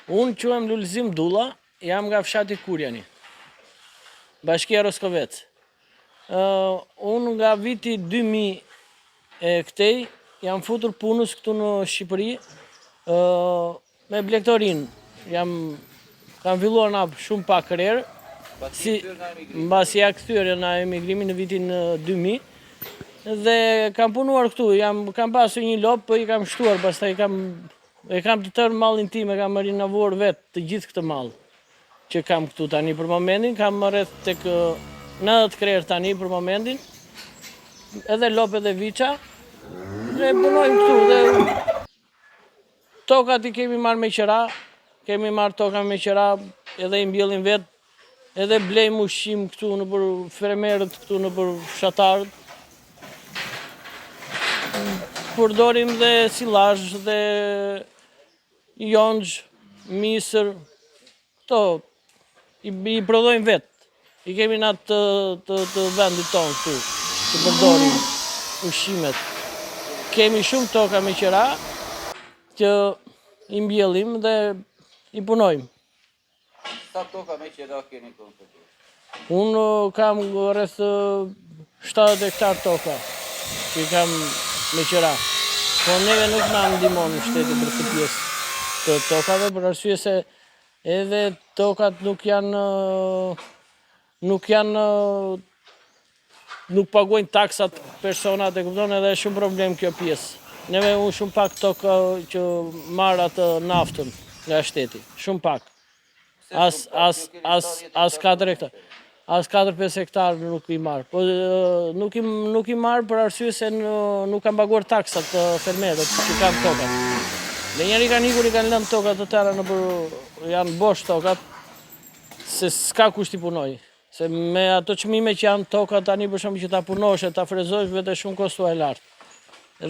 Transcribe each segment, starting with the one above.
Unë quhem Lulzim Dulla, jam nga fshati Kurjani, Bashkia Roskovec. Unë nga viti 2000 e këtej jam futur punës këtu në Shqipëri me blegtorin. Kam filluar na shumë pak herë, mbasi ja kthyer nga emigrimi në vitin 2000 dhe kam punuar këtu. Kam pasur një lop, po i kam shtuar, pastaj e kam të tërë mallin tim, e kam rinovuar vetë të gjithë këtë mall që kam këtu tani për momentin. Kam rreth tek 90 krerë tani për momentin, edhe lop edhe viça, dhe punojmë këtu. Dhe tokat i kemi marrë me qira, kemi marrë toka me qira, edhe i mbjellim vetë, edhe blejmë ushqim këtu në për fermerët, këtu në për fshatarët. Përdorim dhe silazh dhe jonxh, misër, këto i prodhojmë vetë. I kemi na të vendit tonë këtu, të përdorim ushqimet. Kemi shumë toka me qira që i mbjellim dhe i punojmë. Sa toka me qira keni këtu? Unë kam rreth 70 hektar toka që i kam me qira. Po neve nuk na ndihmon shteti për këtë pjesë të tokave, për arsye se edhe tokat nuk paguajnë taksat personat, e kupton, edhe është shumë problem kjo pjesë. Neve unë shumë pak tokë që marr atë naftën nga shteti, shumë pak. As 4 hektar. As 4-5 hektar nuk i marr. Po nuk i marr për arsye se nuk kanë paguar taksat fermerët që kanë tokat. Dhe njerë i kanë ikur, i kanë lënë tokat të tëra janë bosh tokat, se s'ka kusht i punoj. Se me ato çmime që janë tokat tani për shembull që ta punosh e ta frezosh vetë shumë kosto e lartë.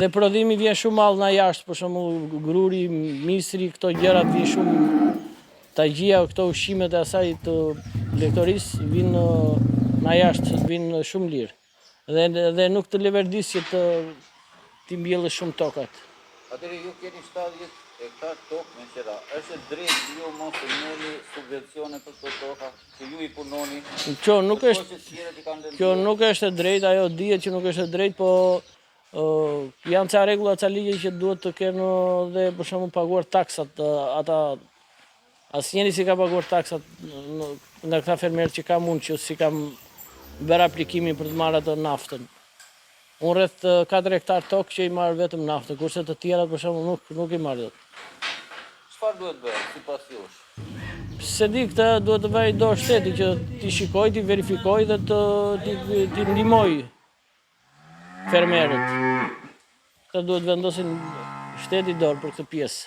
Dhe prodhimi vjen shumë mall nga jashtë, për shembull gruri, misri, këto gjërat vijnë shumë. Tagjia, këto ushqimet e asaj të blegtorisë vinë nga jashtë, vinë shumë lirë. Dhe nuk të leverdis që t'i mbjellë shumë tokat. Atëherë ju keni 70 hektar tokë me qira. Është drejt ju mos të merrni subvencione për këto toka që ju i punoni? Kjo nuk është e drejtë, ajo dihet që nuk është e drejtë, po janë ca rregulla, ca ligje që duhet të kenë dhe për shembull paguar taksat ata. Asnjëri si ka paguar taksat nga këta fermerë që kam unë, që si kam bërë aplikimin për të marrë atë naftën. Unë rreth 4 hektar tokë që i marrë vetëm naftën, kurse të tjerat për shembull nuk i marrë dot. Çfarë duhet bërë sipas jush? Se di, këtë duhet të vajë dorë shteti që t'i shikoj, t'i verifikoj dhe t'i ndihmoj fermerët. Këtë duhet vendosin shteti dorë për këtë pjesë.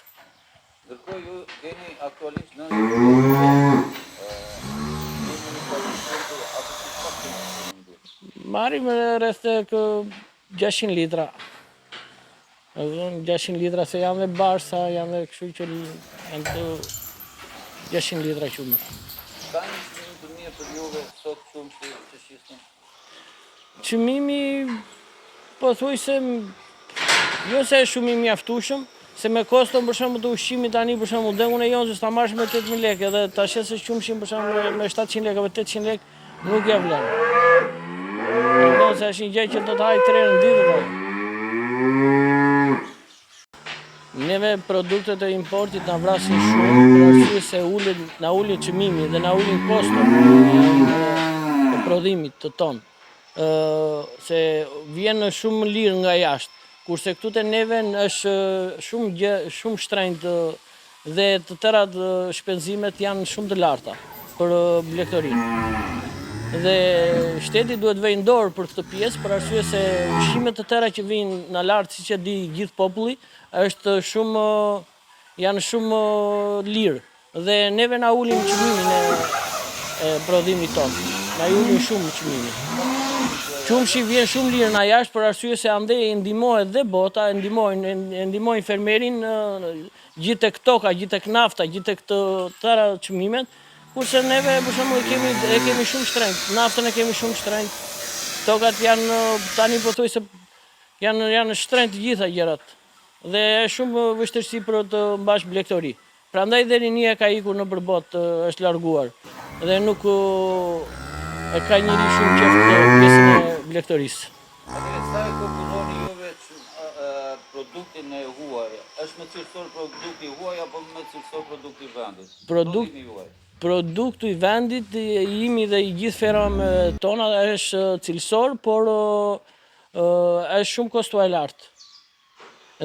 Ndërkohë ju keni aktualisht në marrim rreth 600 litra. 600 litra se janë dhe barsa, janë dhe kështu që janë të 600 litra qumë. Ka një çmim të mirë për juve sot shumë që shisni? Çmimi, po thuaj se jo se është shumë i mjaftueshëm, se me koston për shembull të ushqimit tani për shembull dëngun e jonxhës ta marrësh me 8000 lekë edhe ta shesë qumshin për shembull me 700 lekë apo 800 lekë nuk ja vlen. Do të është një gjë që do të haj 3 në ditë. Neve produktet e importit na vrasin shumë për arsye se na ulin çmimi dhe na ulin kostot e prodhimit të ton. Se vjen shumë lirë nga jashtë. Kurse këtu te neve është shumë shtrenjtë dhe të tërat shpenzimet janë shumë të larta për blegtorinë. Dhe shteti duhet vënë dorë për këtë pjesë, për arsye se ushqimet të tëra që vijnë nga lart, siç e di gjithë populli, janë shumë lirë. Dhe neve na ulin çmimin e prodhimit tonë. Na ulin shumë çmimin. Qumshi vjen shumë lirë nga jashtë për arsye se andej ndihmohet dhe bota, ndihmojnë fermerin gjithë tek toka, gjithë tek nafta, gjithë tek të tëra çmimet, kurse neve për shembull e kemi shumë shtrenjtë, naftën e kemi shumë shtrenjtë. Tokat janë tani pothuajse janë shtrenjtë të gjitha gjërat. Dhe është shumë vështirësi për të mbash blegtori. Prandaj dhe rinia ka ikur në përbot, është larguar. Dhe nuk e ka njëri shumë qef të pjesën e blegtorisë. Atëre, sa e kuptoni juve produktin e huaj? Është më cilësor produkti huaj apo më cilësor produkti i vendit? Prodhimi juaj. Produktu i vendit imi dhe i gjithë fermave tona është cilësor, por është shumë kostuar lartë.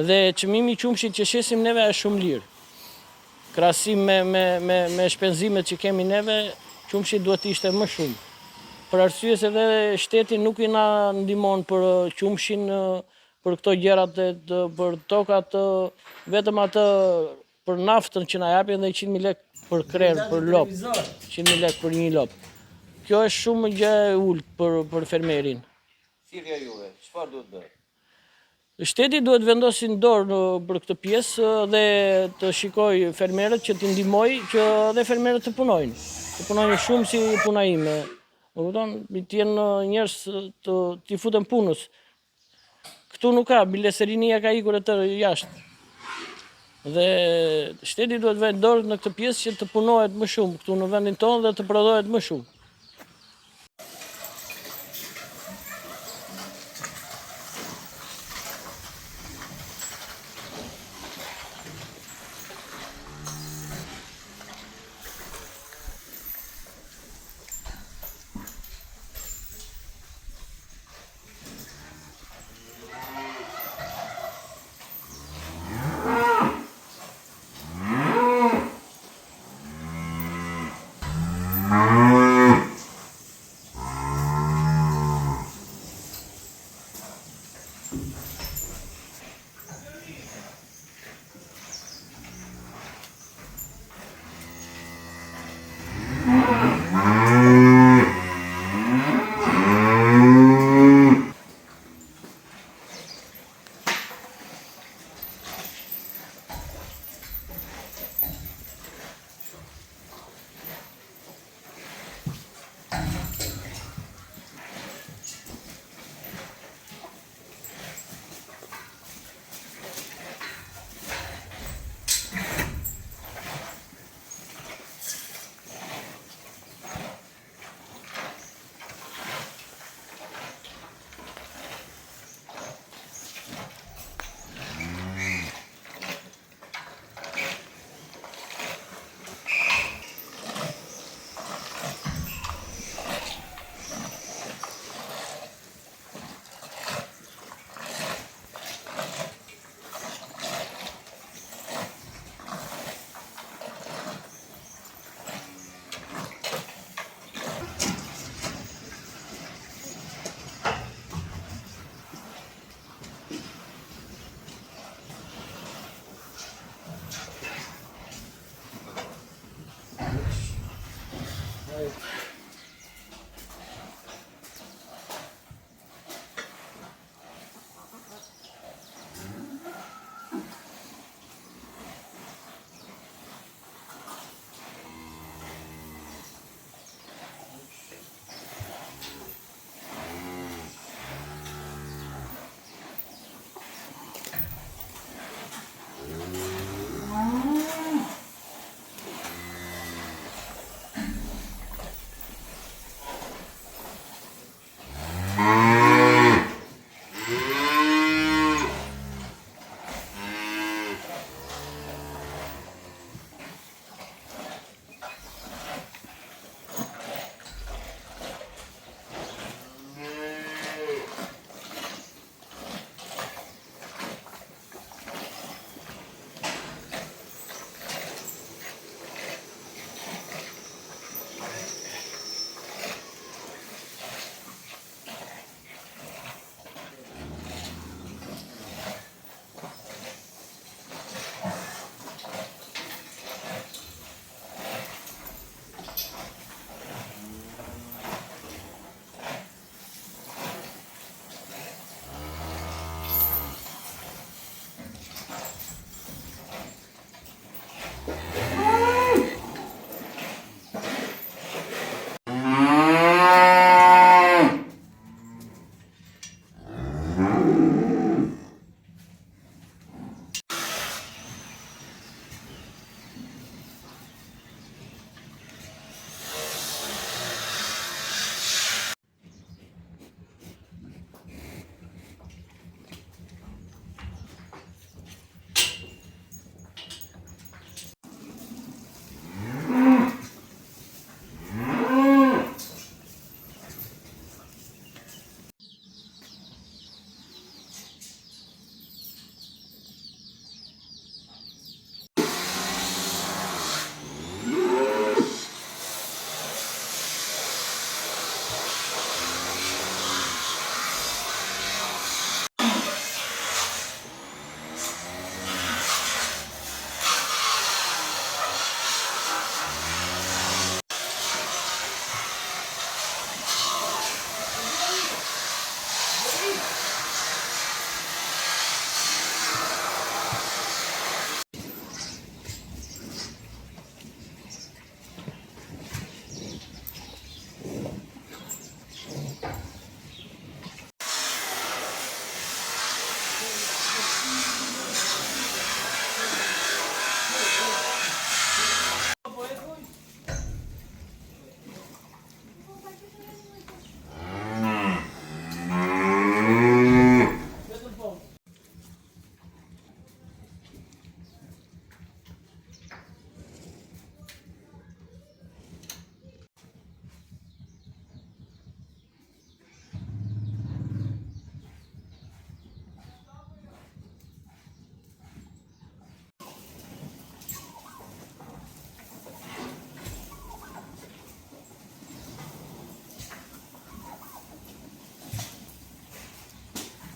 Dhe çmimi i qumshit që shesim neve është shumë lirë. Krahasim me shpenzimet që kemi neve, qumshi duhet të ishte më shumë. Për arsye se dhe shteti nuk i na ndihmon për qumshin, për këto gjërat, për tokat, vetëm atë për naftën që na japin dhe 100.000 lekë për krerë, për lop. 100.000 lekë për një lop. Kjo është shumë gjë e ulët për fermerin. Thirrja juve, çfarë duhet bërë? Shteti duhet vendosin dorë për këtë pjesë dhe të shikoj fermerët që t'i ndihmoj që dhe fermerët të punojnë. Të punojnë shumë si puna ime. Të jenë njerëz t'i futen punës. Këtu nuk ka, bileserinia ka ikur e tërë jashtë. Dhe shteti duhet vendosë dorë në këtë pjesë që të punohet më shumë këtu në vendin tonë dhe të prodhohet më shumë.